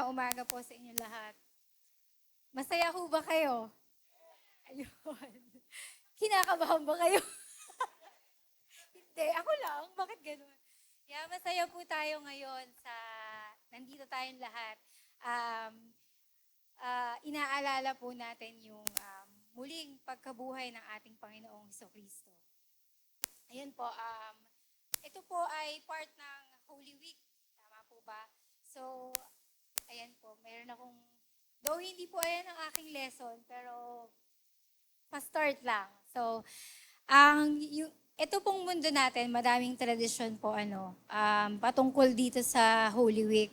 Magandang umaga po sa inyo lahat. Masaya ho ba kayo? Ayun. Kinakabahan ba kayo? Hindi, ako lang. Bakit ganun? Yeah, masaya po tayo ngayon nandito tayong lahat. Um, Inaalala po natin yung muling pagkabuhay ng ating Panginoong Hesukristo. Ayan po, ito po ay part ng Holy Week. Tama po ba? So, ayan po, mayroon akong, though hindi po ayan ang aking lesson, pero pa-start lang. So, ito pong mundo natin, madaming tradisyon po, patungkol dito sa Holy Week.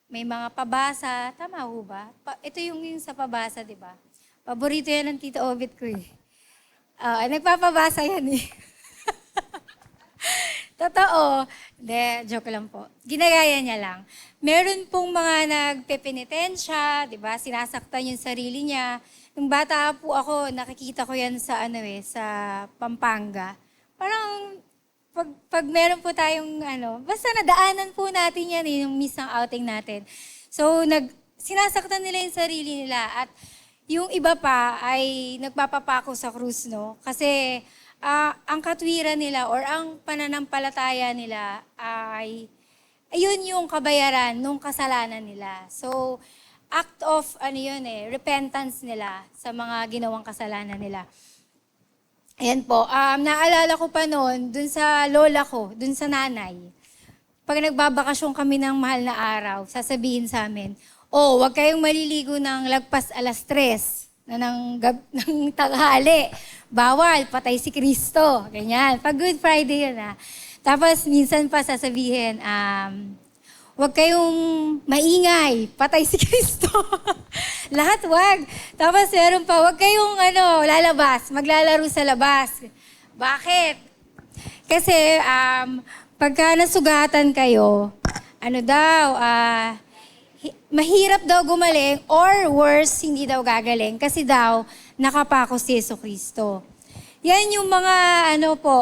May mga pabasa, tama ho ba? Ito yung sa pabasa, di ba? Paborito yan ng Tita Obit ko eh. Nagpapabasa yan eh. Totoo. Hindi, joke lang po. Ginagaya niya lang. Meron pong mga nagpepenitensya, di ba? Sinasaktan yung sarili niya. Nung bata po ako, nakikita ko yan sa sa Pampanga. Parang pag meron po tayong basta nadaanan po natin yan yung misang outing natin. So sinasaktan nila yung sarili nila at yung iba pa ay nagpapapako sa krus, no? Kasi ang katwiran nila or ang pananampalataya nila ay ayun yung kabayaran nung kasalanan nila. So, act of repentance nila sa mga ginawang kasalanan nila. Ayan po, naalala ko pa noon, dun sa lola ko, dun sa nanay. Pag nagbabakasyon kami ng mahal na araw, sasabihin sa amin, wag kayong maliligo ng lagpas 3:00 ng tanghali. Bawal, patay si Kristo. Ganyan. Pag Good Friday yun Tapos minsan pa sasabihin, wag kayong maingay, patay si Kristo. Lahat wag. Tapos meron pa, wag kayong lalabas, maglalaro sa labas. Bakit? Kasi pagka nasugatan kayo, mahirap daw gumaling or worse, hindi daw gagaling kasi daw nakapako si Jesucristo. Yan yung mga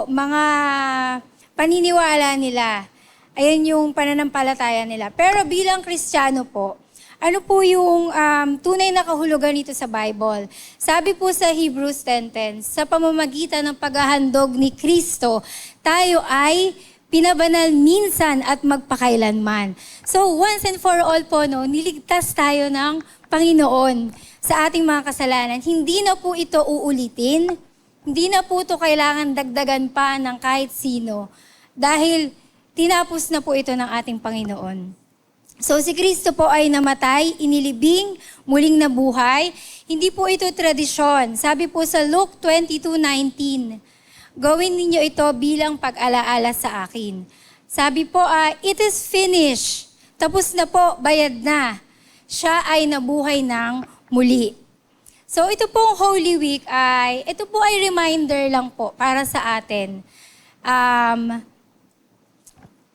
mga paniniwala nila. Ayan yung pananampalataya nila. Pero bilang Kristiyano po, ano po yung tunay na kahulugan nito sa Bible? Sabi po sa Hebrews 10:10, sa pamamagitan ng paghahandog ni Kristo, tayo ay pinabanal minsan at magpakailanman. So once and for all po, niligtas tayo ng Panginoon sa ating mga kasalanan. Hindi na po ito uulitin. Hindi na po ito kailangan dagdagan pa ng kahit sino. Dahil tinapos na po ito ng ating Panginoon. So si Kristo po ay namatay, inilibing, muling nabuhay. Hindi po ito tradisyon. Sabi po sa Luke 22:19, gawin ninyo ito bilang pag-alaala sa akin. Sabi po, it is finished. Tapos na po, bayad na. Siya ay nabuhay ng muli. So ito pong Holy Week ito po ay reminder lang po para sa atin.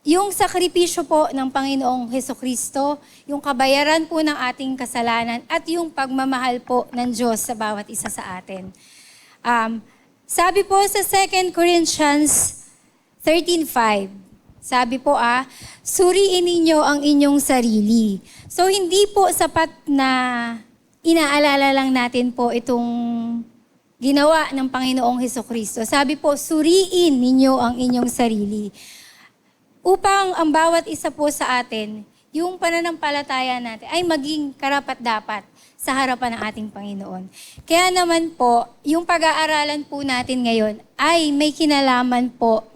Yung sakripisyo po ng Panginoong Hesukristo, yung kabayaran po ng ating kasalanan at yung pagmamahal po ng Diyos sa bawat isa sa atin. Sabi po sa 2 Corinthians 13:5, sabi po suriin ninyo ang inyong sarili. So hindi po sapat na inaalala lang natin po itong ginawa ng Panginoong Hesukristo. Sabi po, suriin ninyo ang inyong sarili. Upang ang bawat isa po sa atin, yung pananampalataya natin ay maging karapat-dapat sa harapan ng ating Panginoon. Kaya naman po, yung pag-aaralan po natin ngayon ay may kinalaman po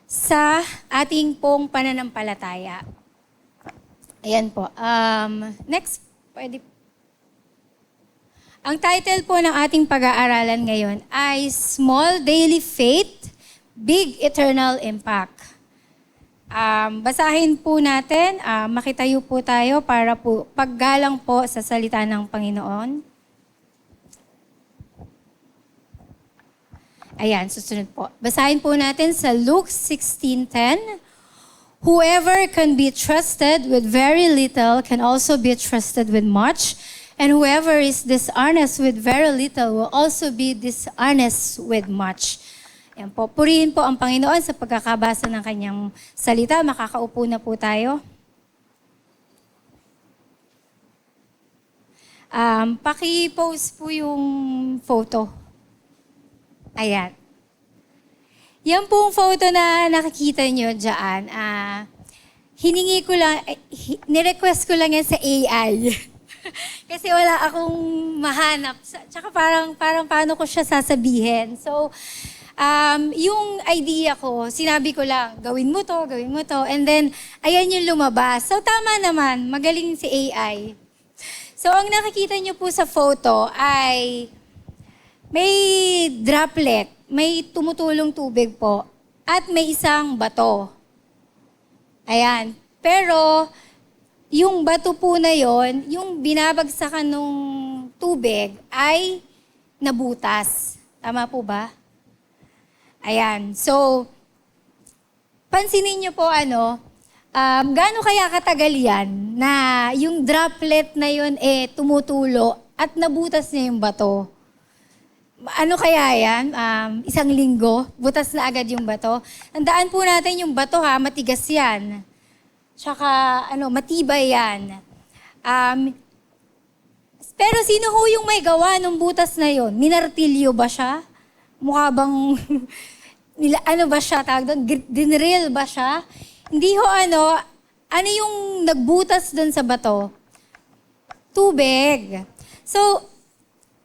sa ating pong pananampalataya. Ayan po. Next, pwede. Ang title po ng ating pag-aaralan ngayon ay Small Daily Faith, Big Eternal Impact. Basahin po natin, makitayo po tayo para po paggalang po sa salita ng Panginoon. Ayan, susunod po. Basahin po natin sa Luke 16:10. Whoever can be trusted with very little can also be trusted with much, and whoever is dishonest with very little will also be dishonest with much. Ayan po. Purihin po ang Panginoon sa pagkakabasa ng kanyang salita. Makakaupo na po tayo. Paki-post po yung photo. Ayan. Yan pong photo na nakikita nyo dyan. Hiningi ko lang, nirequest ko lang yan sa AI. Kasi wala akong mahanap. Tsaka parang paano ko siya sasabihin. So, yung idea ko, sinabi ko lang, gawin mo to. And then, ayan yung lumabas. So, tama naman, magaling si AI. So, ang nakikita nyo po sa photo ay may droplet, may tumutulong tubig po, at may isang bato. Ayan. Pero, yung bato po na yon, yung binabagsakan ng tubig ay nabutas. Tama po ba? Ayan. So, pansinin nyo po gaano kaya katagal yan na yung droplet na yun tumutulo at nabutas niya yung bato? Ano kaya yan? Isang linggo, butas na agad yung bato. Tandaan po natin yung bato matigas yan. Tsaka matibay yan. Pero sino ho yung may gawa ng butas na yon? Minartilyo ba siya? Mukha bang, ba siya tawag doon? Dinrill ba siya? Hindi ho ano yung nagbutas doon sa bato? Tubig. So,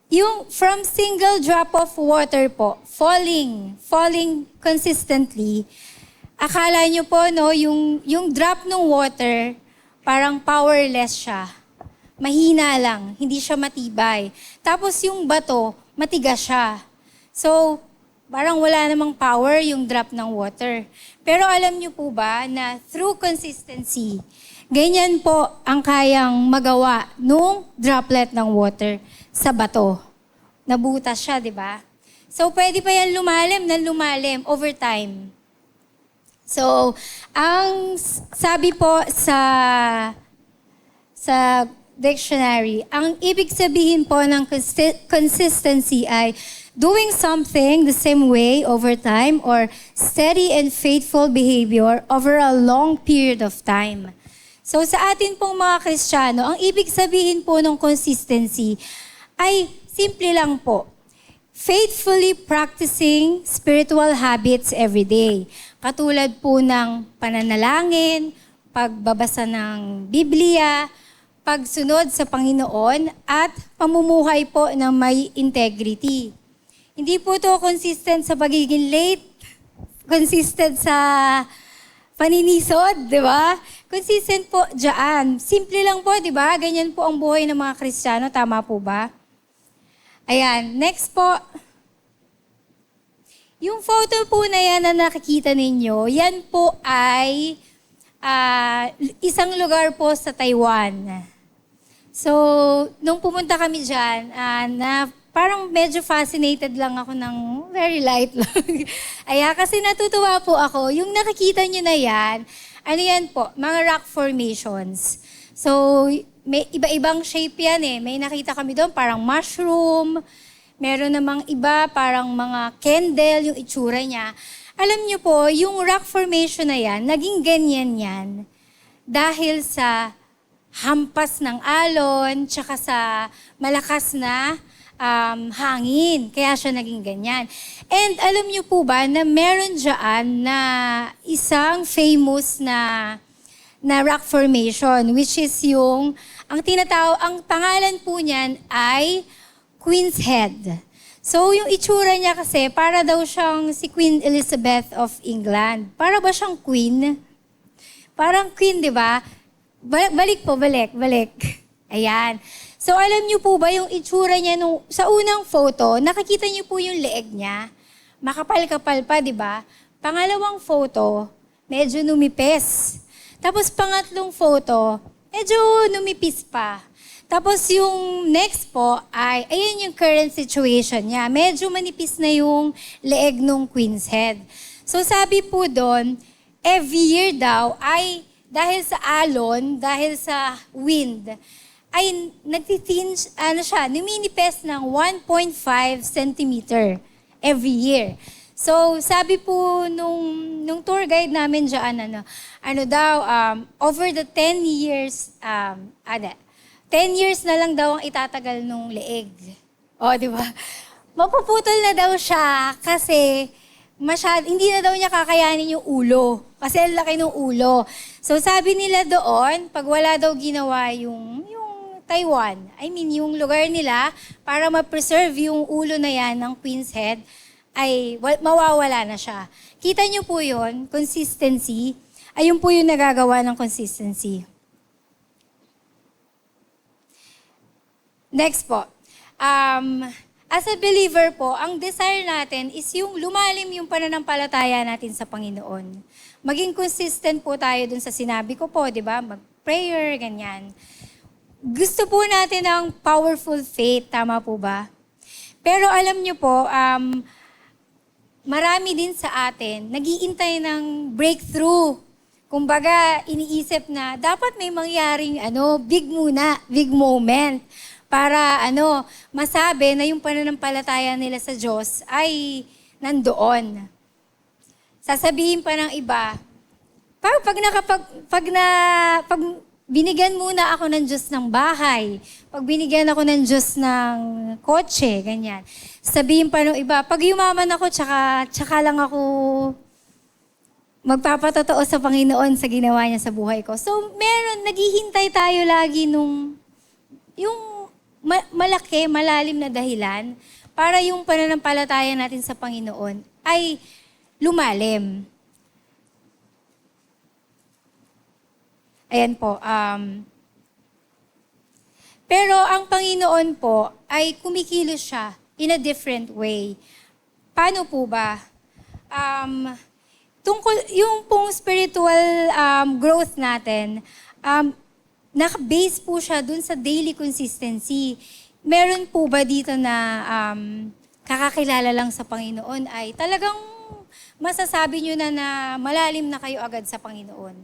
yung from single drop of water po, falling consistently, akala nyo po, yung drop ng water, parang powerless siya. Mahina lang, hindi siya matibay. Tapos yung bato, matigas siya. So, parang wala namang power yung drop ng water. Pero alam nyo po ba na through consistency, ganyan po ang kayang magawa nung droplet ng water sa bato. Nabutas siya, di ba? So, pwede pa yan lumalim over time. So, ang sabi po sa dictionary, ang ibig sabihin po ng consistency ay doing something the same way over time or steady and faithful behavior over a long period of time. So sa atin pong mga Kristiyano, ang ibig sabihin po ng consistency ay simple lang po. Faithfully practicing spiritual habits every day. Katulad po ng pananalangin, pagbabasa ng Biblia, pagsunod sa Panginoon, at pamumuhay po ng may integrity. Hindi po to consistent sa pagiging late, consistent sa paninisod, di ba? Consistent po dyan. Simple lang po, di ba? Ganyan po ang buhay ng mga Kristiyano. Tama po ba? Ayan. Next po. Yung photo po na yan na nakikita ninyo, yan po ay isang lugar po sa Taiwan. So, nung pumunta kami dyan, parang medyo fascinated lang ako ng very light lang. Kasi natutuwa po ako. Yung nakikita nyo na yan, yan po, mga rock formations. So, may iba-ibang shape yan May nakita kami doon, parang mushroom. Meron namang iba, parang mga candle, yung itsura niya. Alam nyo po, yung rock formation na yan, naging ganyan yan. Dahil sa hampas ng alon, tsaka sa malakas na hangin. Kaya siya naging ganyan. And alam niyo po ba na meron dyan na isang famous na rock formation, which is ang pangalan po niyan ay Queen's Head. So yung itsura niya kasi, para daw siyang si Queen Elizabeth of England. Para ba siyang queen? Parang queen, di ba? Balik. Ayan. So, alam niyo po ba yung itsura niya sa unang photo, nakikita niyo po yung leeg niya. Makapal-kapal pa, di ba? Pangalawang photo, medyo numipis. Tapos pangatlong photo, medyo numipis pa. Tapos yung next po ay, ayan yung current situation niya. Medyo manipis na yung leeg ng Queen's Head. So, sabi po doon, every year daw ay dahil sa alon, dahil sa wind, ay numinipes ng 1.5 centimeter every year. So, sabi po nung tour guide namin dyan, over the 10 years, 10 years na lang daw ang itatagal nung leeg. O, di ba? Mapuputol na daw siya kasi hindi na daw niya kakayanin yung ulo. Kasi ang laki ng ulo. So sabi nila doon, pag wala daw ginawa yung Taiwan, yung lugar nila, para ma-preserve yung ulo na yan ng Queen's Head, ay mawawala na siya. Kita niyo po yun, consistency. Ayun po yung nagagawa ng consistency. Next po. As a believer po, ang desire natin is yung lumalim yung pananampalataya natin sa Panginoon. Maging consistent po tayo dun sa sinabi ko po, di ba? Mag-prayer, ganyan. Gusto po natin ng powerful faith, tama po ba? Pero alam niyo po, marami din sa atin, nag-iintay ng breakthrough. Kumbaga, iniisip na dapat may mangyaring big moment para masabi na yung pananampalataya nila sa Diyos ay nandoon. Sasabihin pa ng iba, pag binigyan muna ako ng Diyos ng bahay, pag binigyan ako ng Diyos ng kotse, ganyan. Sabihin pa ng iba, pag yumaman ako, tsaka lang ako magpapatotoo sa Panginoon sa ginawa niya sa buhay ko. So, naghihintay tayo lagi yung malaki, malalim na dahilan para yung pananampalataya natin sa Panginoon ay lumalim. Ayan po. Pero ang Panginoon po ay kumikilos siya in a different way. Paano po ba? Yung pong spiritual growth natin, naka-base po siya dun sa daily consistency. Meron po ba dito na kakakilala lang sa Panginoon ay talagang masasabi nyo na malalim na kayo agad sa Panginoon?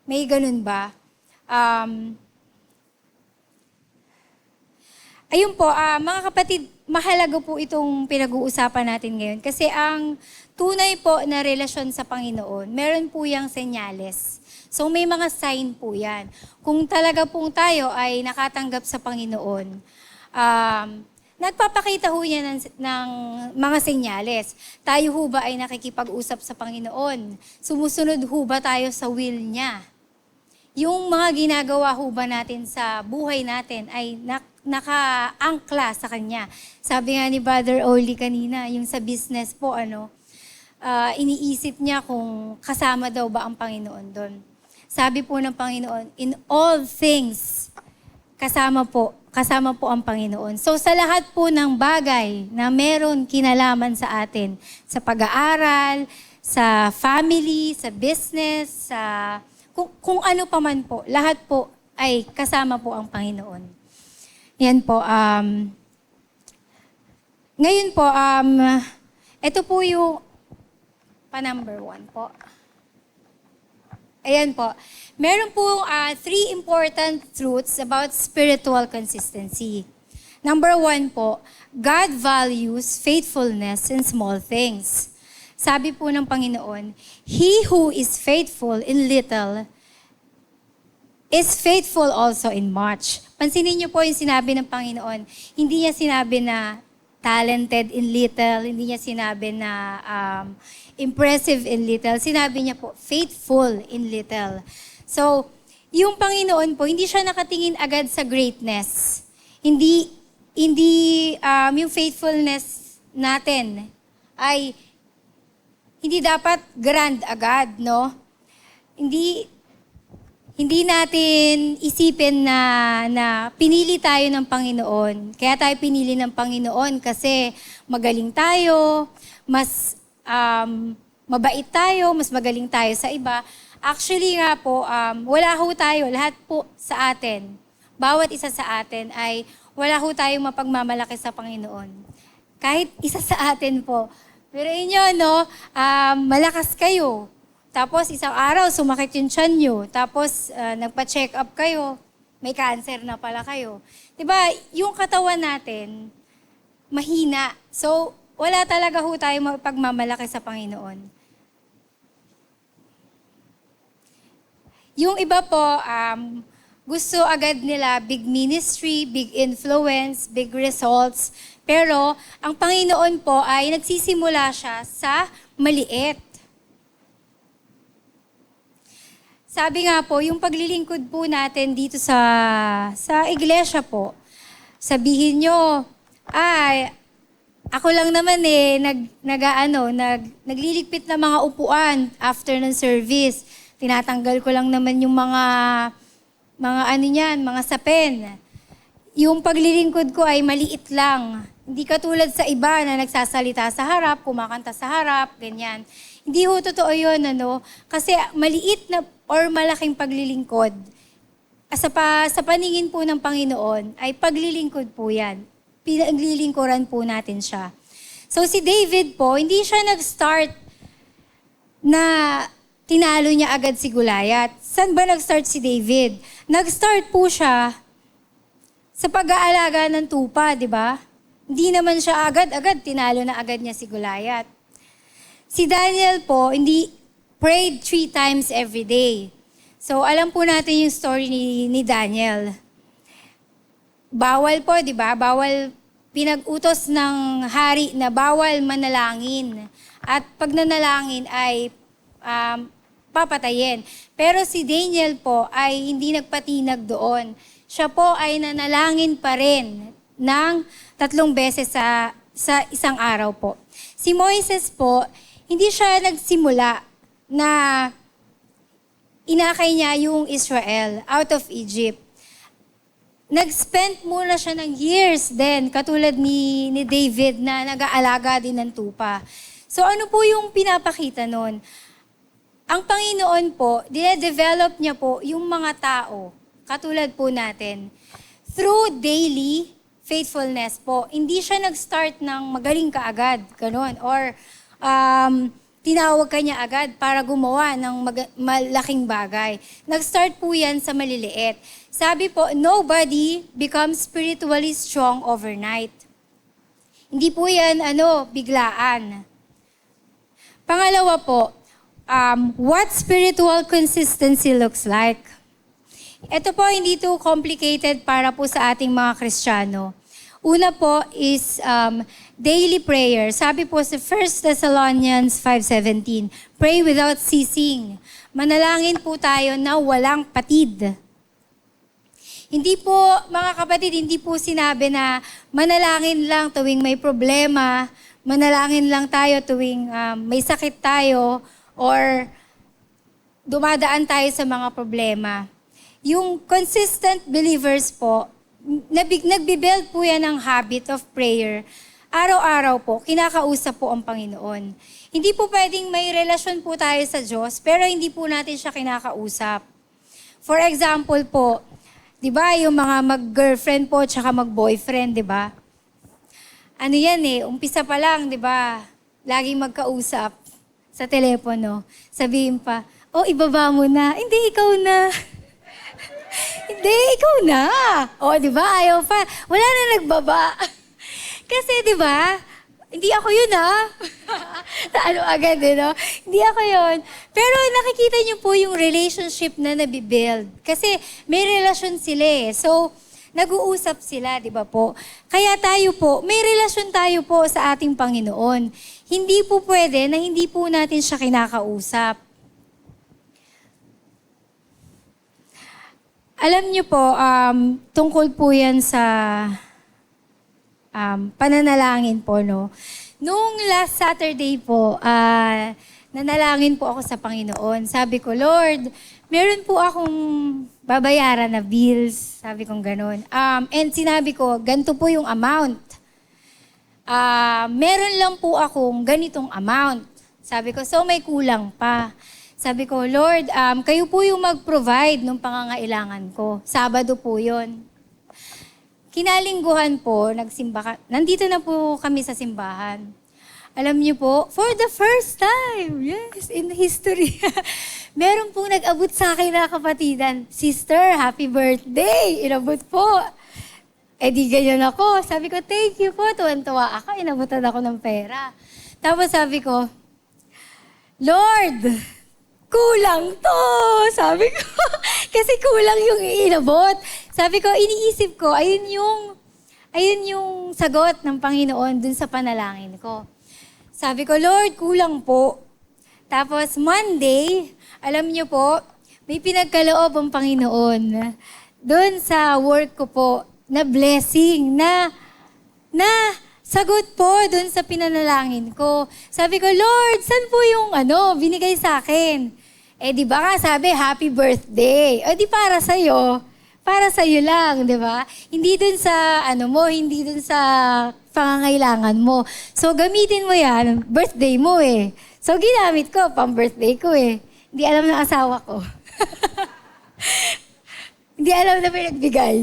May ganun ba? Ayun po, mga kapatid, mahalaga po itong pinag-uusapan natin ngayon. Kasi ang tunay po na relasyon sa Panginoon, meron po yung senyales. So may mga sign po yan. Kung talaga pong tayo ay nakatanggap sa Panginoon, nagpapakita ho niya ng mga senyales. Tayo ho ba ay nakikipag-usap sa Panginoon? Sumusunod ho ba tayo sa will niya? Yung mga ginagawa ho ba natin sa buhay natin ay naka-angkla sa Kanya? Sabi nga ni Brother Oli kanina, yung sa business po, iniisip niya kung kasama daw ba ang Panginoon doon. Sabi po ng Panginoon, in all things, kasama po ang Panginoon. So sa lahat po ng bagay na meron kinalaman sa atin, sa pag-aaral, sa family, sa business, kung ano pa man po, lahat po ay kasama po ang Panginoon. Yan po. Ngayon po, ito po yung pa-number 1 po. Ayan po. Meron po 3 important truths about spiritual consistency. Number 1 po, God values faithfulness in small things. Sabi po ng Panginoon, He who is faithful in little is faithful also in much. Pansinin niyo po yung sinabi ng Panginoon. Hindi niya sinabi na talented in little, hindi niya sinabi na impressive in little. Sinabi niya po, faithful in little. So, yung Panginoon po, hindi siya nakatingin agad sa greatness. Hindi yung faithfulness natin ay hindi dapat grand agad, no? Hindi natin isipin na pinili tayo ng Panginoon. Kaya tayo pinili ng Panginoon kasi magaling tayo, mas mabait tayo, mas magaling tayo sa iba. Actually nga po, wala ho tayo, lahat po sa atin, bawat isa sa atin ay wala ho tayong mapagmamalaki sa Panginoon. Kahit isa sa atin po. Pero inyo, no, malakas kayo. Tapos isang araw, sumakit yung tiyan nyo. Tapos nagpa-check up kayo, may cancer na pala kayo. Diba, yung katawan natin, mahina. So, wala talaga ho tayo mapagmamalaki sa Panginoon. Yung iba po, Gusto agad nila big ministry, big influence, big results. Pero ang Panginoon po ay nagsisimula siya sa maliit. Sabi nga po, yung paglilingkod po natin dito sa iglesia po, sabihin nyo, ay, ako lang naman nagliligpit ng mga upuan after ng service. Tinatanggal ko lang naman yung mga mga sapin. Yung paglilingkod ko ay maliit lang. Hindi katulad sa iba na nagsasalita sa harap, kumakanta sa harap, ganyan. Hindi ho totoo yun, Kasi maliit na or malaking paglilingkod, sa paningin po ng Panginoon, ay paglilingkod po yan. Pinaglilingkuran po natin siya. So si David po, hindi siya nag-start na tinalo niya agad si Goliath. Saan ba nag-start si David? Nag-start po siya sa pag-aalaga ng tupa, di ba? Hindi naman siya agad-agad, tinalo na agad niya si Goliath. Si Daniel po, hindi prayed 3 times every day. So, alam po natin yung story ni Daniel. Bawal po, di ba? Bawal, pinag-utos ng hari na bawal manalangin. At pag nanalangin ay papatayin. Pero si Daniel po ay hindi nagpatinag doon. Siya po ay nanalangin pa rin ng 3 beses sa isang araw po. Si Moises po, hindi siya nagsimula na inakay niya yung Israel out of Egypt. Nag-spend muna siya ng years din, katulad ni David na nag-aalaga din ng tupa. So ano po yung pinapakita nun? Ang Panginoon po, dinedevelop niya po yung mga tao, katulad po natin, through daily faithfulness po. Hindi siya nag-start ng magaling ka agad, ganun, or tinawag ka niya agad para gumawa ng malaking bagay. Nag-start po yan sa maliliit. Sabi po, nobody becomes spiritually strong overnight. Hindi po yan, biglaan. Pangalawa po, what spiritual consistency looks like. Ito po, hindi too complicated para po sa ating mga Kristiyano. Una po is daily prayer. Sabi po sa 1 Thessalonians 5:17, pray without ceasing. Manalangin po tayo na walang patid. Hindi po, mga kapatid, hindi po sinabi na manalangin lang tuwing may problema, manalangin lang tayo tuwing may sakit tayo, or dumadaan tayo sa mga problema. Yung consistent believers po, nagbibuild po yan ng habit of prayer. Araw-araw po, kinakausap po ang Panginoon. Hindi po pwedeng may relasyon po tayo sa Diyos, pero hindi po natin siya kinakausap. For example po, di ba, yung mga mag-girlfriend po tsaka mag-boyfriend, di ba? Ano yan umpisa pa lang, di ba? Laging magkausap sa telepono. Sabihin pa, ibaba mo na. Hindi, ikaw na. Hindi, ikaw na. Di ba? Ayaw pa. Wala na nagbaba. Kasi, di ba? Hindi ako yun, agad, Hindi ako yun. Pero nakikita niyo po yung relationship na nabibuild. Kasi may relasyon sila So, nag-uusap sila, di ba po? Kaya tayo po, may relasyon tayo po sa ating Panginoon. Hindi po pwede na hindi po natin siya kinakausap. Alam niyo po, tungkol po yan sa pananalangin po, Noong last Saturday po, nanalangin po ako sa Panginoon. Sabi ko, Lord, meron po akong babayaran na bills. Sabi kong ganun. And sinabi ko, ganito po yung amount. Meron lang po akong ganitong amount. Sabi ko, so may kulang pa. Sabi ko, Lord, kayo po yung mag-provide ng pangangailangan ko. Sabado po yon. Kinalingguhan po, nandito na po kami sa simbahan. Alam niyo po, for the first time, yes, in history, meron pong nag-abot sa akin na kapatidan, Sister, happy birthday! Inabot po. Di ganyan ako. Sabi ko, thank you po. Tuwan-tuwa ako. Inabutan ako ng pera. Tapos sabi ko, Lord, kulang to. Sabi ko, kasi kulang yung inabot. Sabi ko, iniisip ko, ayun yung sagot ng Panginoon dun sa panalangin ko. Sabi ko, Lord, kulang po. Tapos Monday, alam niyo po, may pinagkaloob ang Panginoon doon sa work ko po na blessing, na sagot po doon sa pinanalangin ko. Sabi ko, Lord, saan po yung binigay sa akin? Di ba nga sabi, happy birthday. Di para sa'yo. Para sa'yo lang, di ba? Hindi doon sa hindi doon sa pangangailangan mo. So, gamitin mo yan, birthday mo eh. So, ginamit ko, pang birthday ko eh. Hindi alam ng asawa ko. Hindi alam na pinagbigay.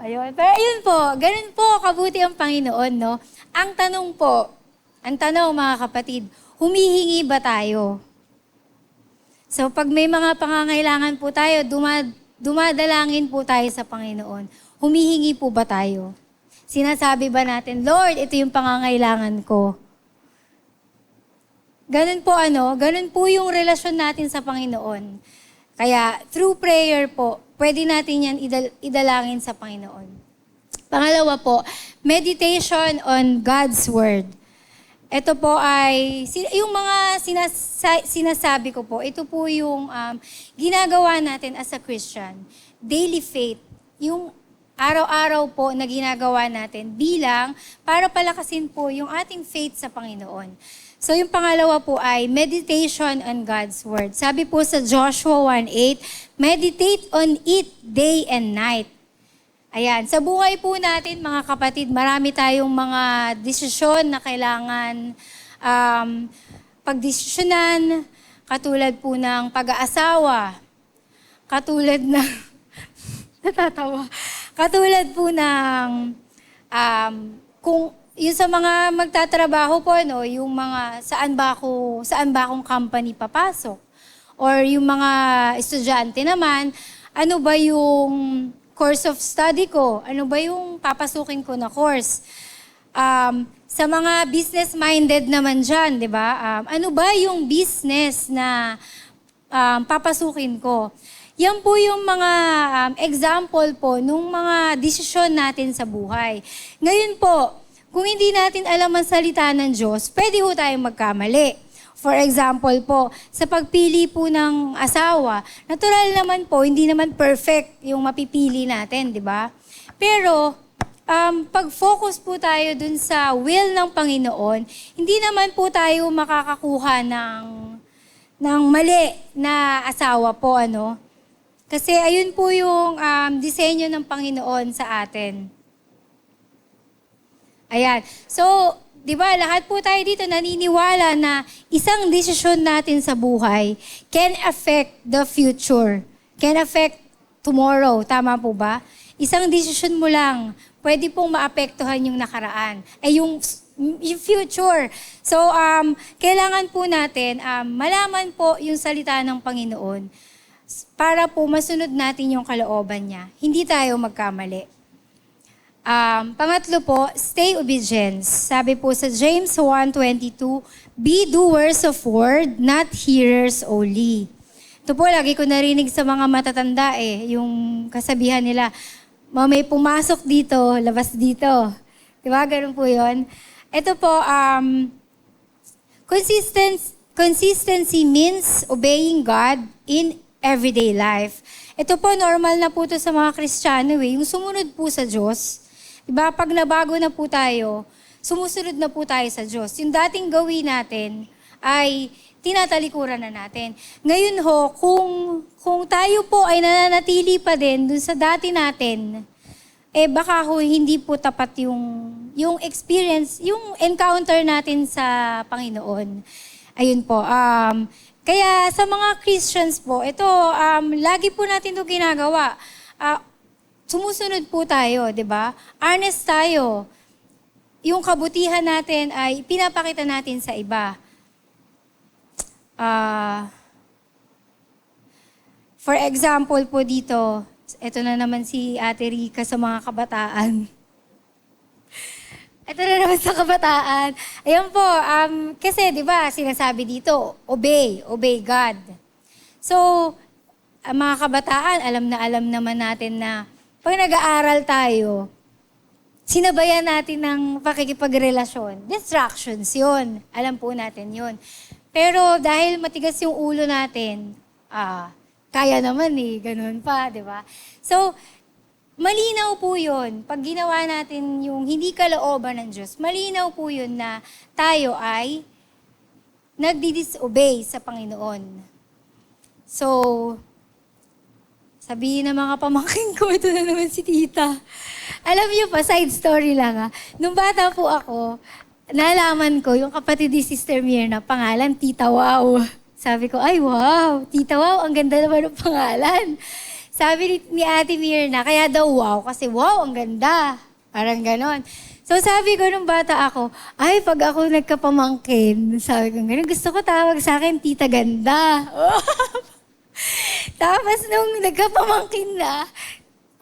Ayun. Pero ayun po, ganun po kabuti ang Panginoon, no? Ang tanong mga kapatid, humihingi ba tayo? So, pag may mga pangangailangan po tayo, dumadalangin po tayo sa Panginoon. Humihingi po ba tayo? Sinasabi ba natin, Lord, ito yung pangangailangan ko. Ganun po yung relasyon natin sa Panginoon. Kaya, through prayer po, pwede natin yan idalangin sa Panginoon. Pangalawa po, meditation on God's Word. Ito po ay, yung mga sinasabi ko po, ito po yung ginagawa natin as a Christian. Daily faith, yung araw-araw po na ginagawa natin bilang para palakasin po yung ating faith sa Panginoon. So yung pangalawa po ay meditation on God's Word. Sabi po sa Joshua 1:8, meditate on it day and night. Ayan, sa buhay po natin mga kapatid, marami tayong mga desisyon na kailangan pagdesisyonan, katulad po ng pag-aasawa, katulad ng, natatawa, katulad po ng, kung yung sa mga magtatrabaho po, yung mga saan ba akong company papasok? Or yung mga estudyante naman, ano ba yung course of study ko? Ano ba yung papasukin ko na course? Sa mga business-minded naman dyan, di ba? Ano ba yung business na papasukin ko? Yan po yung mga example po nung mga desisyon natin sa buhay. Ngayon po, kung hindi natin alam ang salita ng Diyos, pwede po tayong magkamali. For example po, sa pagpili po ng asawa, natural naman po, hindi naman perfect yung mapipili natin, di ba? Pero, pag-focus po tayo dun sa will ng Panginoon, hindi naman po tayo makakakuha ng mali na asawa po, Kasi ayun po yung disenyo ng Panginoon sa atin. Ayan. So, di ba, lahat po tayo dito naniniwala na isang desisyon natin sa buhay can affect the future. Can affect tomorrow. Tama po ba? Isang desisyon mo lang, pwede pong maapektuhan yung nakaraan. Yung future. So, kailangan po natin malaman po yung salita ng Panginoon para po masunod natin yung kalooban niya. Hindi tayo magkamali. Pangatlo po, stay obedience. Sabi po sa James 1:22, be doers of word, not hearers only. Ito po, lagi ko narinig sa mga matatanda yung kasabihan nila, may pumasok dito, labas dito. Diba? Ganun po yun. Ito po, consistency means obeying God in everyday life. Ito po, normal na po ito sa mga Kristiyano yung sumunod po sa Diyos. Diba, pag nabago na po tayo, sumusunod na po tayo sa Diyos. Yung dating gawin natin ay tinatalikuran na natin. Ngayon ho, kung tayo po ay nananatili pa din dun sa dati natin, baka ho hindi po tapat yung experience, yung encounter natin sa Panginoon. Ayun po. Kaya sa mga Christians po, ito, lagi po natin ito ginagawa. Sumusunod po tayo, di ba? Honest tayo. Yung kabutihan natin ay pinapakita natin sa iba. For example po dito, ito na naman si Ate Rica sa mga kabataan. Ito na naman sa kabataan. Ayan po, kasi di ba sinasabi dito, obey God. So, ang mga kabataan, alam naman natin na pag nag-aaral tayo, sinabayan natin ng pakikipagrelasyon. Distractions yun. Alam po natin yun. Pero dahil matigas yung ulo natin, kaya naman ganun pa, di ba? So, malinaw po yun. Pag ginawa natin yung hindi kalooban ng Diyos, malinaw po yun na tayo ay nagdi-disobey sa Panginoon. So, sabihin ng mga pamangkin ko, ito na naman si tita. Alam niyo pa, side story lang Nung bata po ako, nalaman ko yung kapatid ni Sister Mirna, pangalan, Tita Wow. Sabi ko, ay wow, Tita Wow, ang ganda naman ng pangalan. Sabi ni Ate Mirna, kaya daw wow, kasi wow, ang ganda. Parang ganon. So sabi ko nung bata ako, ay pag ako nagkapamangkin, sabi ko ganon, gusto ko tawag sa akin, Tita Ganda. Tapos nung nagkapamangkin na,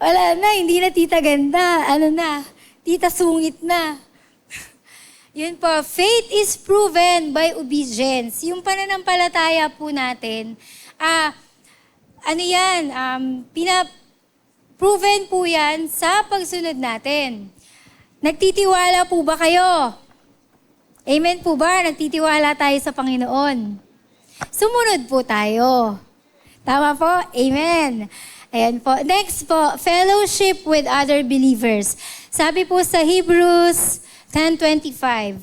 wala na, hindi na Tita Ganda. Ano na, Tita Sungit na. Yun po, faith is proven by obedience. Yung pananampalataya po natin, proven po yan sa pagsunod natin. Nagtitiwala po ba kayo? Amen po ba? Nagtitiwala tayo sa Panginoon. Sumunod po tayo. Tama po? Amen. Ayan po. Next po, fellowship with other believers. Sabi po sa Hebrews 10:25,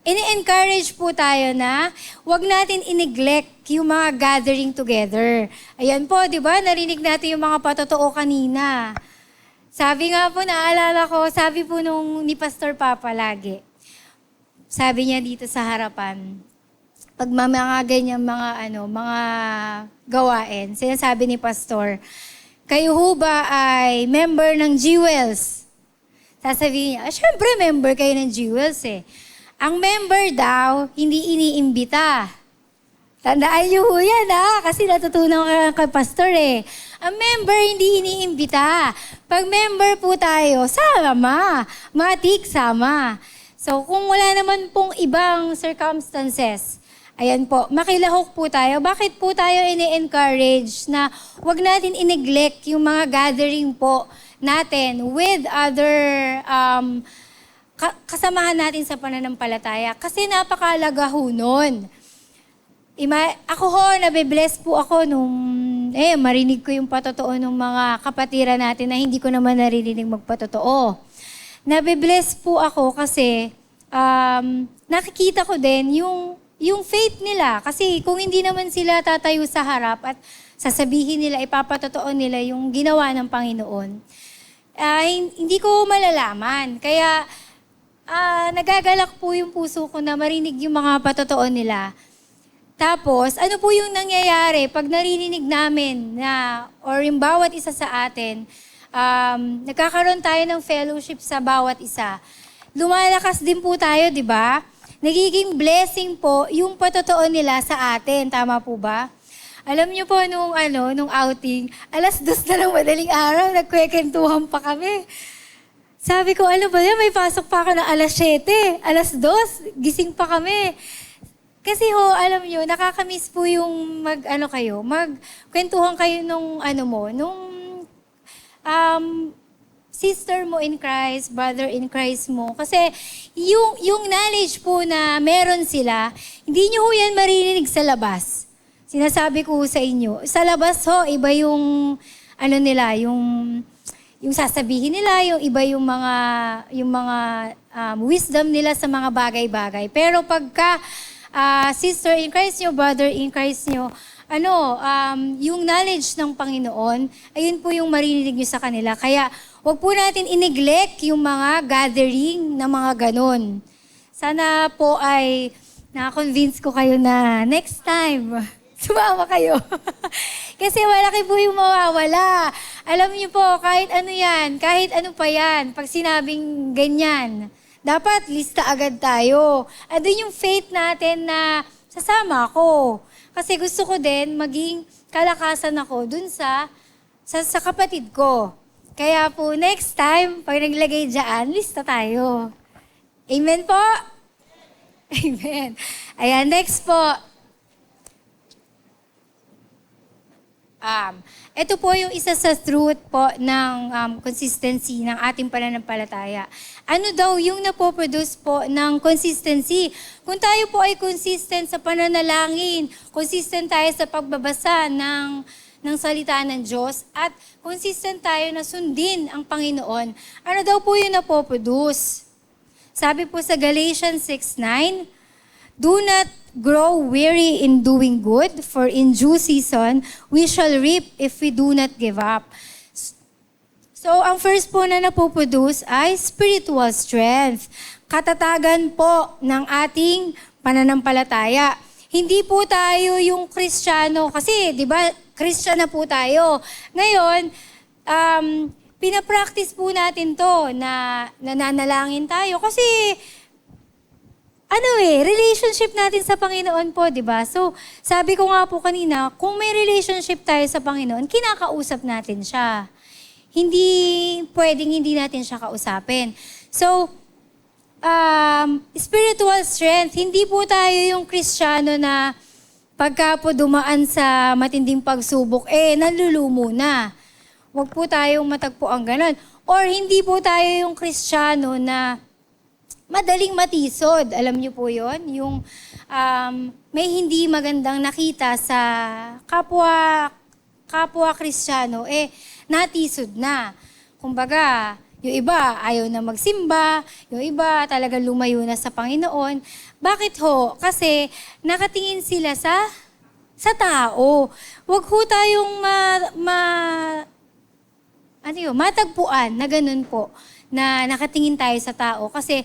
ini-encourage po tayo na huwag natin i-neglect yung mga gathering together. Ayan po, di ba? Narinig natin yung mga patotoo kanina. Sabi nga po, naalala ko, sabi po ni Pastor Papa lagi, sabi niya dito sa harapan, pag mga ganyan mga gawain, sinasabi ni Pastor, kayo ho ba ay member ng Jewels? Sasabihin niya, syempre member kayo ng Jewels Ang member daw, hindi iniimbita. Tandaan niyo ho yan kasi natutunan ko kay Pastor Ang member, hindi iniimbita. Pag member po tayo, sama. Matik, sama. So kung wala naman pong ibang circumstances, ayan po, makilahok po tayo. Bakit po tayo ini-encourage na wag natin i-neglect yung mga gathering po natin with other kasamahan natin sa pananampalataya? Kasi napakalaga ho nun. Ako ho, nabibless po ako nung marinig ko yung patotoo ng mga kapatiran natin na hindi ko naman narinig magpatotoo. Nabibless po ako kasi nakikita ko din yung faith nila. Kasi kung hindi naman sila tatayo sa harap at sasabihin nila, ipapatotoo nila yung ginawa ng Panginoon, hindi ko malalaman. Kaya nagagalak po yung puso ko na marinig yung mga patotoo nila. Tapos, ano po yung nangyayari pag narinig namin or yung bawat isa sa atin, nagkakaroon tayo ng fellowship sa bawat isa. Lumalakas din po tayo, di ba? Nagiging blessing po yung patotoo nila sa atin. Tama po ba? Alam niyo po, nung outing, 2:00 na ng madaling araw, nagkwekentuhan pa kami. Sabi ko, ano ba yan? May pasok pa ako ng 7:00. 2:00, gising pa kami. Kasi alam niyo, nakakamiss po yung magkwentuhan kayo nung sister mo in Christ, brother in Christ mo. Kasi yung knowledge po na meron sila, hindi nyo yan maririnig sa labas. Sinasabi ko sa inyo, sa labas iba yung yung sasabihin nila, yung iba yung mga wisdom nila sa mga bagay-bagay. Pero pagka sister in Christ nyo, brother in Christ nyo, yung knowledge ng Panginoon, ayun po yung maririnig nyo sa kanila. Kaya, wag po natin i-neglect yung mga gathering na mga ganon. Sana po ay na-convince ko kayo na next time, sumama kayo. Kasi malaki po yung mawawala. Alam niyo po, kahit ano yan, kahit ano pa yan, pag sinabing ganyan, dapat lista agad tayo. Doon yung faith natin na sasama ako. Kasi gusto ko din maging kalakasan ako dun sa kapatid ko. Kaya po, next time, pag naglagay dyan, lista tayo. Amen po? Amen. Ayan, next po. Ito po yung isa sa truth po ng consistency ng ating pananampalataya. Ano daw yung napoproduce po ng consistency? Kung tayo po ay consistent sa pananalangin, consistent tayo sa pagbabasa ng salita ng Diyos, at consistent tayo na sundin ang Panginoon, ano daw po yung napoproduce? Sabi po sa Galatians 6:9, "Do not grow weary in doing good, for in due season we shall reap if we do not give up." So, ang first po na napoproduce ay spiritual strength. Katatagan po ng ating pananampalataya. Hindi po tayo yung Kristiyano, kasi di ba, Kristiyano na po tayo. Ngayon, pinapractice po natin to na nananalangin tayo kasi relationship natin sa Panginoon po, di ba? So, sabi ko nga po kanina, kung may relationship tayo sa Panginoon, kinakausap natin siya. Hindi pwedeng hindi natin siya kausapin. So, spiritual strength, hindi po tayo yung Kristiyano na pagka po dumaan sa matinding pagsubok, nalulumo na. Huwag po tayong matagpo ang ganon. Or hindi po tayo yung Kristiyano na madaling matisod. Alam niyo po yon, yung may hindi magandang nakita sa kapwa Kristiyano, natisod na. Kumbaga, yung iba ayaw na magsimba, yung iba talaga lumayo na sa Panginoon. Bakit ho? Kasi nakatingin sila sa tao. Huwag ho tayong matagpuan na ganun po, na nakatingin tayo sa tao. Kasi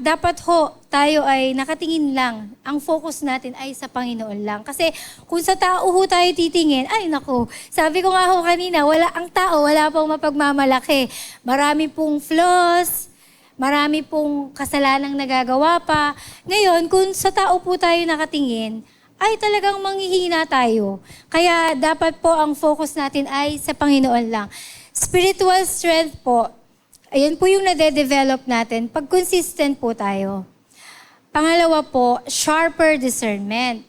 dapat ho, tayo ay nakatingin lang. Ang focus natin ay sa Panginoon lang. Kasi kung sa tao ho tayo titingin, ay naku, sabi ko nga ho kanina, ang tao wala pong mapagmamalaki. Marami pong flaws, marami pong kasalanang nagagawa pa. Ngayon, kung sa tao po tayo nakatingin, ay talagang manghihina tayo. Kaya dapat po ang focus natin ay sa Panginoon lang. Spiritual strength po, ayan po yung nade-develop natin pag consistent po tayo. Pangalawa po, sharper discernment.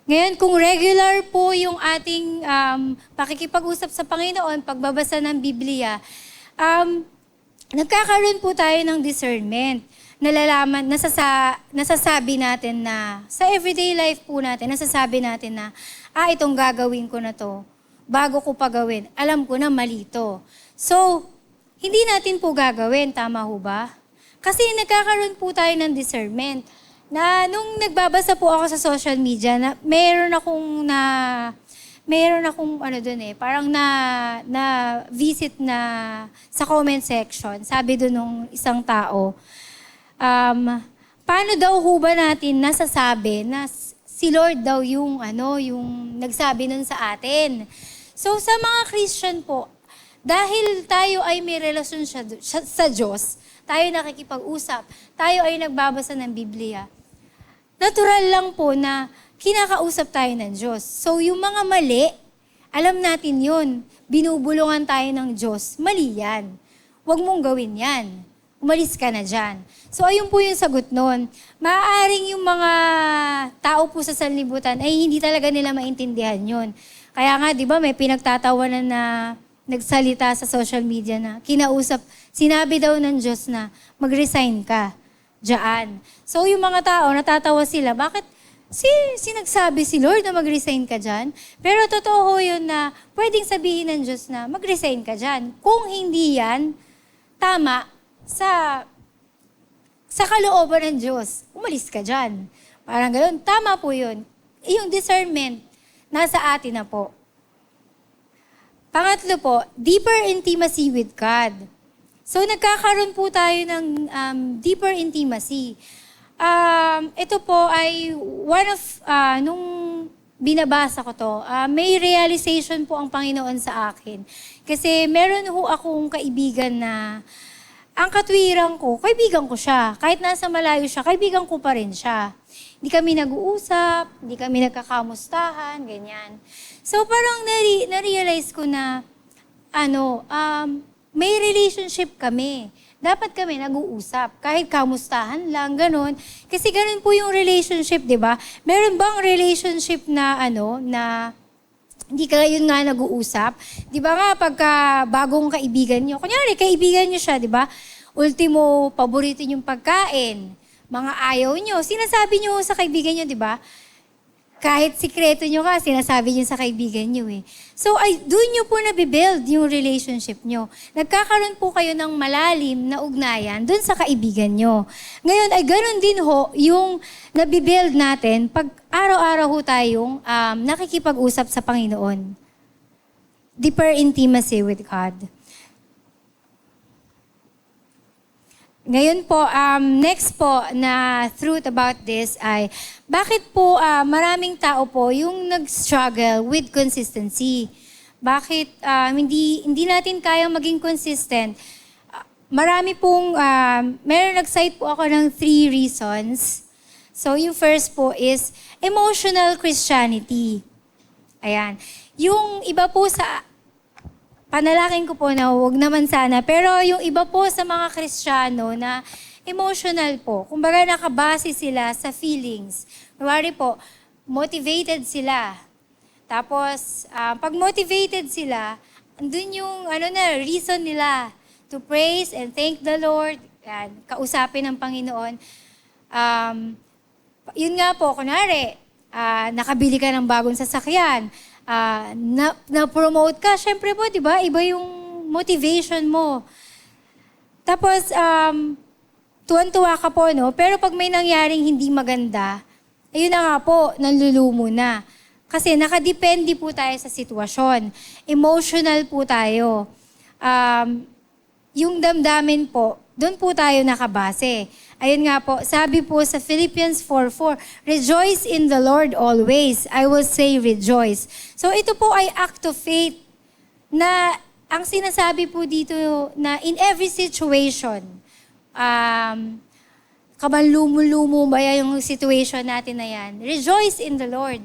Ngayon, kung regular po yung ating pakikipag-usap sa Panginoon, pagbabasa ng Biblia, nagkakaroon po tayo ng discernment. Nalalaman, nasasabi natin na, sa everyday life po natin, nasasabi natin na, itong gagawin ko na to, bago ko pa gawin, alam ko na mali to. So, hindi natin po gagawin, tama ho ba? Kasi nagkakaroon po tayo ng discernment. Na nung nagbabasa po ako sa social media, meron akong parang na visit na sa comment section. Sabi doon nung isang tao, paano daw ho ba natin nasasabi na si Lord daw yung nagsabi nun sa atin? So sa mga Christian po, dahil tayo ay may relasyon sa Diyos, tayo nakikipag-usap, tayo ay nagbabasa ng Biblia, natural lang po na kinakausap tayo ng Diyos. So yung mga mali, alam natin yun. Binubulungan tayo ng Diyos. Mali yan. Huwag mong gawin yan. Umalis ka na dyan. So ayun po yung sagot nun. Maaaring yung mga tao po sa sanlibutan ay hindi talaga nila maintindihan yun. Kaya nga, di ba, may pinagtatawanan na nagsalita sa social media na sinabi daw ng Diyos na mag-resign ka dyan. So yung mga tao, natatawa sila, bakit sinagsabi si Lord na mag-resign ka dyan? Pero totoo yun na pwedeng sabihin ng Diyos na mag-resign ka dyan. Kung hindi yan, tama, sa kalooban ng Diyos, umalis ka dyan. Parang gano'n, tama po yun. Yung discernment, nasa atin na po. Pangatlo po, deeper intimacy with God. So, nagkakaroon po tayo ng deeper intimacy. Ito po ay one of, nung binabasa ko to, may realization po ang Panginoon sa akin. Kasi meron ho akong kaibigan na, ang katwiran ko, kaibigan ko siya. Kahit nasa malayo siya, kaibigan ko pa rin siya. Hindi kami nag-uusap, hindi kami nagkakamustahan, ganyan. So parang na-realize ko na, may relationship kami. Dapat kami nag-uusap, kahit kamustahan lang, ganun. Kasi ganun po yung relationship, di ba? Meron bang relationship na, Hindi kayo nga nag-uusap. Di ba nga, pagka bagong kaibigan nyo, kunyari, kaibigan nyo siya, di ba? Ultimo, paborito yung pagkain, mga ayaw nyo, sinasabi nyo sa kaibigan nyo, di ba? Kahit sikreto nyo ka, sinasabi nyo sa kaibigan nyo eh. So, doon nyo po nabibuild yung relationship nyo. Nagkakaroon po kayo ng malalim na ugnayan doon sa kaibigan nyo. Ngayon, ay ganun din ho, yung nabibuild natin pag araw-araw ho tayong nakikipag-usap sa Panginoon. Deeper intimacy with God. Ngayon po, next po na truth about this ay, bakit po maraming tao po yung nag-struggle with consistency? Bakit hindi natin kaya maging consistent? Marami pong, meron nag-cite po ako ng 3 reasons. So yung first po is emotional Christianity. Ayan. Yung iba po sa panalangin ko po na huwag naman sana. Pero yung iba po sa mga Kristiyano na emotional po, kumbaga nakabase sila sa feelings. Kunwari po, motivated sila. Tapos, pag motivated sila, andun yung reason nila to praise and thank the Lord, yan, kausapin ng Panginoon. Yun nga po, kunwari, nakabili ka ng bagong sasakyan, na-promote ka, syempre po, di ba? Iba yung motivation mo. Tapos, tuwan-tuwa ka po, no? Pero pag may nangyaring hindi maganda, ayun na nga po, nanlulumo na. Kasi nakadepende po tayo sa sitwasyon. Emotional po tayo. Yung damdamin po, doon po tayo nakabase. Ayun nga po, sabi po sa Philippians 4:4, rejoice in the Lord always. I will say rejoice. So ito po ay act of faith na ang sinasabi po dito na in every situation, kamanlumo-lumo ba yung situation natin na yan, rejoice in the Lord.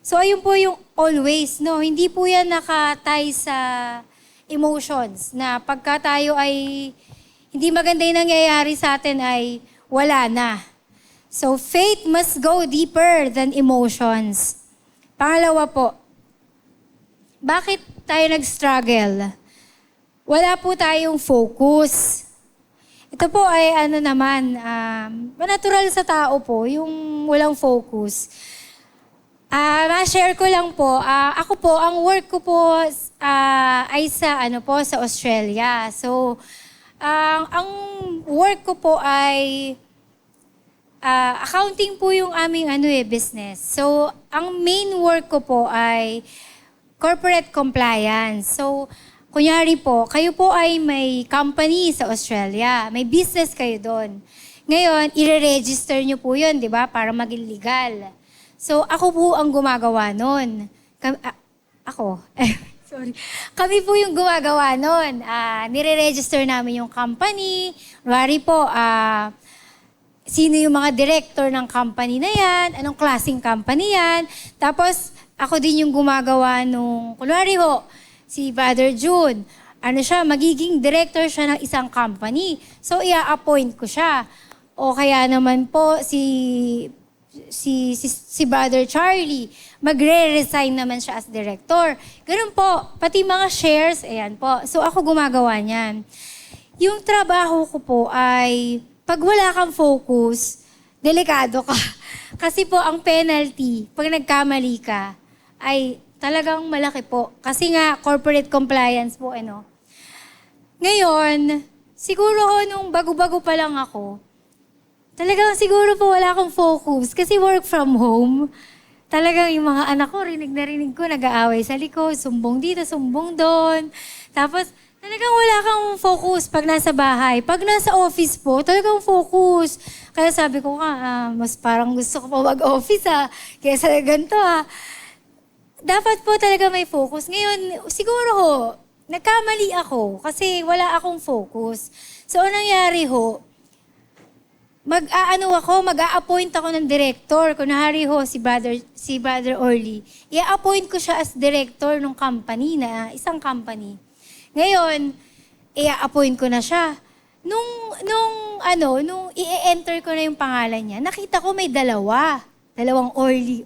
So ayun po yung always, no? Hindi po yan nakatay sa emotions na pagka tayo ay hindi maganda yung nangyayari sa atin ay wala na. So, faith must go deeper than emotions. Pangalawa po, bakit tayo nag-struggle? Wala po tayong focus. Ito po ay natural sa tao po, yung walang focus. Ma-share ko lang po, ako po, ang work ko po ay sa Australia. So, ang work ko po ay accounting po yung aming business. So, ang main work ko po ay corporate compliance. So, kunyari po, kayo po ay may company sa Australia. May business kayo doon. Ngayon, i-register nyo po yun, di ba? Para maging legal. So, ako po ang gumagawa nun. Sorry. Kami po yung gumagawa nun. Nire-register namin yung company. Kunwari po, sino yung mga director ng company na yan, anong klaseng company yan. Tapos, ako din yung gumagawa nung, kunwari ho, si Brother June, magiging director siya ng isang company. So, i-appoint ko siya. O kaya naman po, si Brother Charlie, magre-resign naman siya as director. Ganun po, pati mga shares, ayan po. So ako gumagawa niyan. Yung trabaho ko po ay, pag wala kang focus, delikado ka. Kasi po ang penalty, pag nagkamali ka, ay talagang malaki po. Kasi nga, corporate compliance po, Ngayon, siguro nung bago-bago pa lang ako, talagang siguro po wala akong focus kasi work from home. Talagang yung mga anak ko, rinig na rinig ko, nag-aaway sa likod, sumbong dito, sumbong doon. Tapos, talagang wala kang focus pag nasa bahay. Pag nasa office po, talagang focus. Kaya sabi ko mas parang gusto ko pa mag-office kaysa ganito Dapat po talaga may focus. Ngayon, siguro nagkamali ako kasi wala akong focus. So, anong nangyari mag-a-appoint ako ng director. Kunwari si Brother Orly. I-appoint ko siya as director ng company isang company. Ngayon, i-appoint ko na siya. Nung i-enter ko na yung pangalan niya, nakita ko may dalawang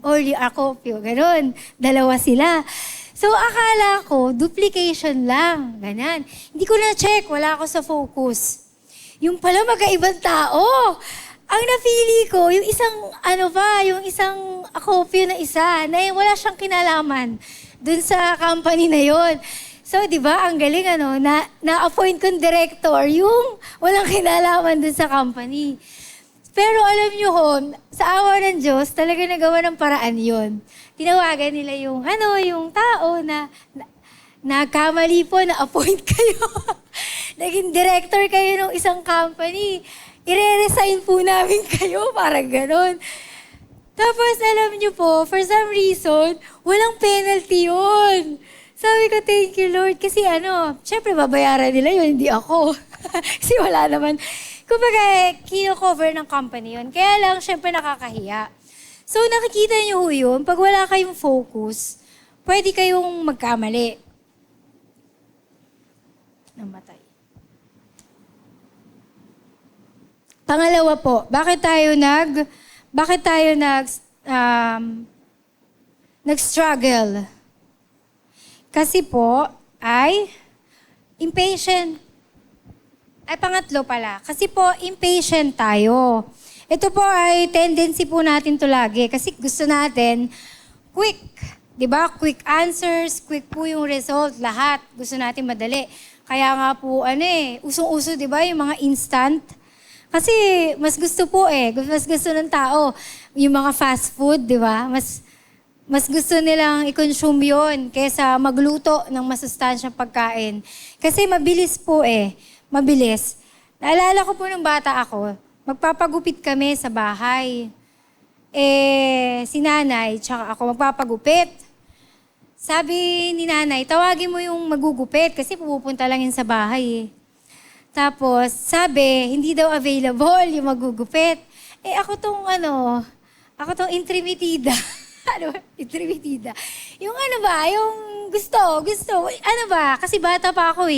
Orly Acopio, gano'n. Dalawa sila. So, akala ko, duplication lang. Ganyan. Hindi ko na-check. Wala ako sa focus. Yung pala magkaibang tao. Ang napili ko, yung isang, yung isang akopyo na isa, na wala siyang kinalaman dun sa company na yon. So, di ba, ang galing, na-appoint kong director yung walang kinalaman dun sa company. Pero alam nyo ho, sa awa ng Diyos, talaga nagawa ng paraan yon. Tinawagan nila yung tao na nagkamali po, na-appoint kayo. Naging director kayo ng isang company. I-resign po namin kayo, parang ganon. Tapos alam nyo po, for some reason, walang penalty yun. Sabi ko, thank you Lord. Kasi syempre babayaran nila yun, hindi ako. Kasi wala naman. Kumbaga, kino-cover ng company yun. Kaya lang, syempre nakakahiya. So nakikita nyo ho yun, pag wala kayong focus, pwede kayong magkamali. Namatay. Pangalawa po, bakit tayo nag-struggle? Kasi po ay impatient. Ay, pangatlo pala. Kasi po, impatient tayo. Ito po ay tendency po natin to lagi. Kasi gusto natin quick. Diba? Quick answers, quick po yung result. Lahat. Gusto natin madali. Kaya nga po, usong-uso, diba? Yung mga instant. Kasi mas gusto po mas gusto ng tao. Yung mga fast food, diba? Mas gusto nilang i-consume yun kaysa magluto ng masustansyang pagkain. Kasi mabilis po mabilis. Naalala ko po nung bata ako, magpapagupit kami sa bahay. Si nanay, tsaka ako magpapagupit. Sabi ni nanay, tawagin mo yung magugupit kasi pupunta lang yun sa bahay. Tapos, sabi, hindi daw available yung magugupit. Ako tong intrimitida. Intrimitida. Yung yung gusto. Kasi bata pa ako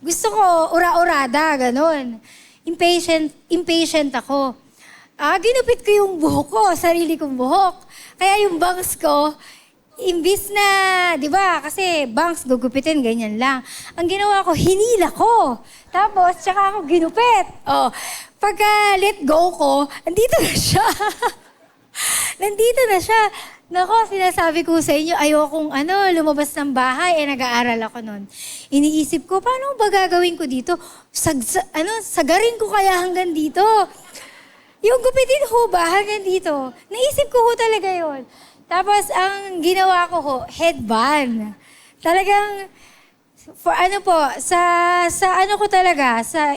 Gusto ko, ura-urada, ganon. Impatient ako. Ginupit ko yung buhok ko, sarili kong buhok. Kaya yung bangs ko, imbis na, di ba, kasi bangs gugupitin, ganyan lang. Ang ginawa ko, hinila ko. Tapos, tsaka ako ginupit. Pagka let go ko, andito na siya. Nandito na siya. Nako, sinasabi ko sa inyo, ayokong lumabas ng bahay, nag-aaral ako nun. Iniisip ko, paano ba gagawin ko dito? Sagarin ko kaya hanggang dito? Yung gupitin ho ba hanggang dito? Naisip ko ho talaga yon. Tapos, ang ginawa ko ho, headband. Talagang,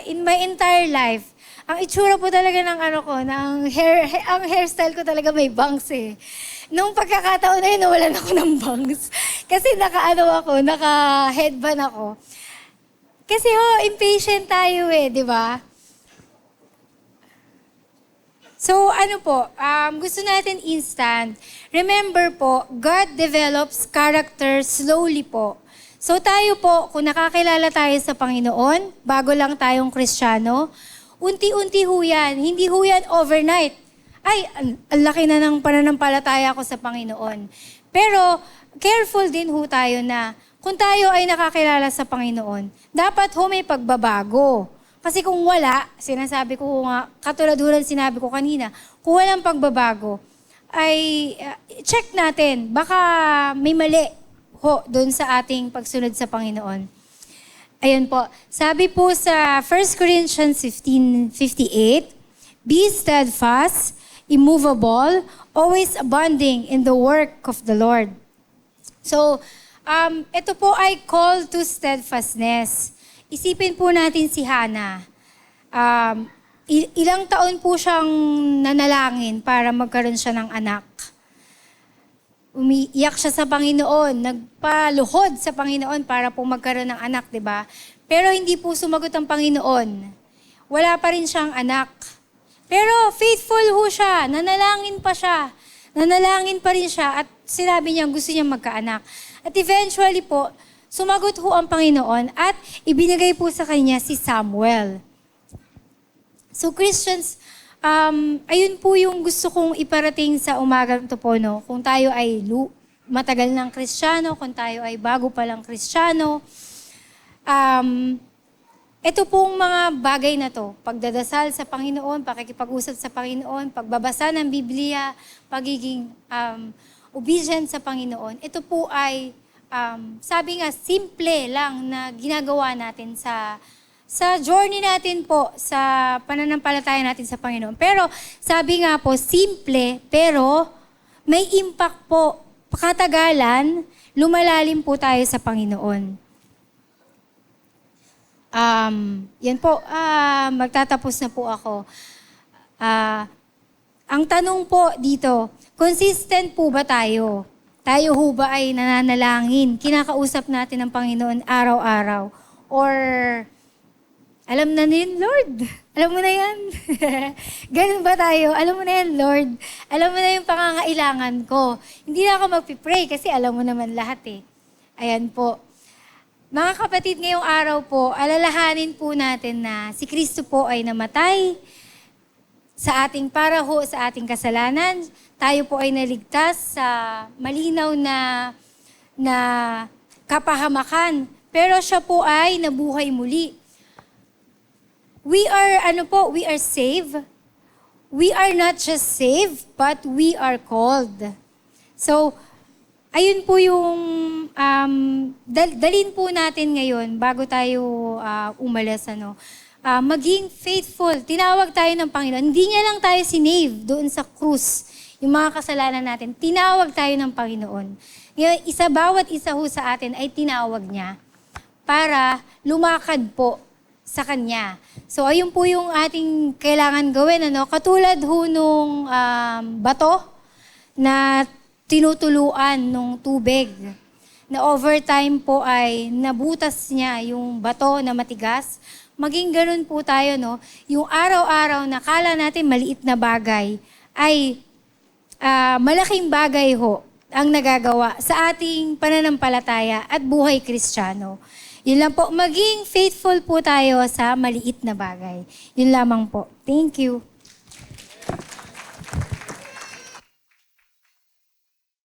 in my entire life, ang itsura po talaga ng ang hairstyle ko talaga may bangs Nung pagkakataon na yun, nawalan ako ng bangs. Kasi naka-headband ako. Kasi impatient tayo di ba? So, gusto natin instant. Remember po, God develops character slowly po. So tayo po, kung nakakilala tayo sa Panginoon, bago lang tayong Kristiyano, unti-unti ho yan. Hindi ho yan overnight. Ang laki na ng pananampalataya ko sa Panginoon. Pero, careful din ho tayo na kung tayo ay nakakilala sa Panginoon, dapat ho may pagbabago. Kasi kung wala, sinasabi ko nga, katulad sinabi ko kanina, kung walang pagbabago, ay check natin. Baka may mali ho doon sa ating pagsunod sa Panginoon. Ayun po. Sabi po sa 1 Corinthians 15:58, be steadfast, immovable, always abounding in the work of the Lord. So, ito po ay call to steadfastness. Isipin po natin si Hannah. Ilang taon po siyang nanalangin para magkaroon siya ng anak. Umiiyak siya sa Panginoon, nagpaluhod sa Panginoon para po magkaroon ng anak, di ba? Pero hindi po sumagot ang Panginoon. Wala pa rin siyang anak. Pero faithful ho siya, nanalangin pa rin siya at sinabi niya gusto niya magkaanak. At eventually po, sumagot ho ang Panginoon at ibinigay po sa kanya si Samuel. So Christians, ayun po yung gusto kong iparating sa umagang ito po, no? Kung tayo ay matagal ng Kristiyano, kung tayo ay bago pa lang Kristiyano. Ito pong mga bagay na to, pagdadasal sa Panginoon, pakikipag-usap sa Panginoon, pagbabasa ng Biblia, pagiging obedient sa Panginoon, ito po ay, sabi nga, simple lang na ginagawa natin sa journey natin po, sa pananampalataya natin sa Panginoon. Pero sabi nga po, simple, pero may impact po. Pakatagalan, lumalalim po tayo sa Panginoon. Yan po, magtatapos na po ako. Ang tanong po dito, consistent po ba tayo? Tayo ho ba ay nananalangin? Kinakausap natin ang Panginoon araw-araw? Or alam na yun, Lord? Alam mo na yan? Ganun ba tayo? Alam mo na yan, Lord? Alam mo na yung pangangailangan ko. Hindi na ako magpipray kasi alam mo naman lahat eh. Ayan po. Mga kapatid, ngayong araw po, alalahanin po natin na si Kristo po ay namatay sa ating para ho sa ating kasalanan. Tayo po ay naligtas sa malinaw na kapahamakan. Pero siya po ay nabuhay muli. We are saved. We are not just saved, but we are called. So, ayun po yung, dalhin po natin ngayon, bago tayo umalis, maging faithful. Tinawag tayo ng Panginoon. Hindi niya lang tayo sinave doon sa krus, yung mga kasalanan natin. Tinawag tayo ng Panginoon. Ngayon, bawat isa ho sa atin ay tinawag niya para lumakad po sa Kanya. So, ayun po yung ating kailangan gawin. Katulad ho nung bato na tinutuluan nung tubig. Na overtime po ay nabutas niya yung bato na matigas. Maging ganun po tayo, yung araw-araw na kala natin maliit na bagay ay malaking bagay ho ang nagagawa sa ating pananampalataya at buhay Kristiyano. Yun lang po, maging faithful po tayo sa maliit na bagay. Yun lamang po. Thank you.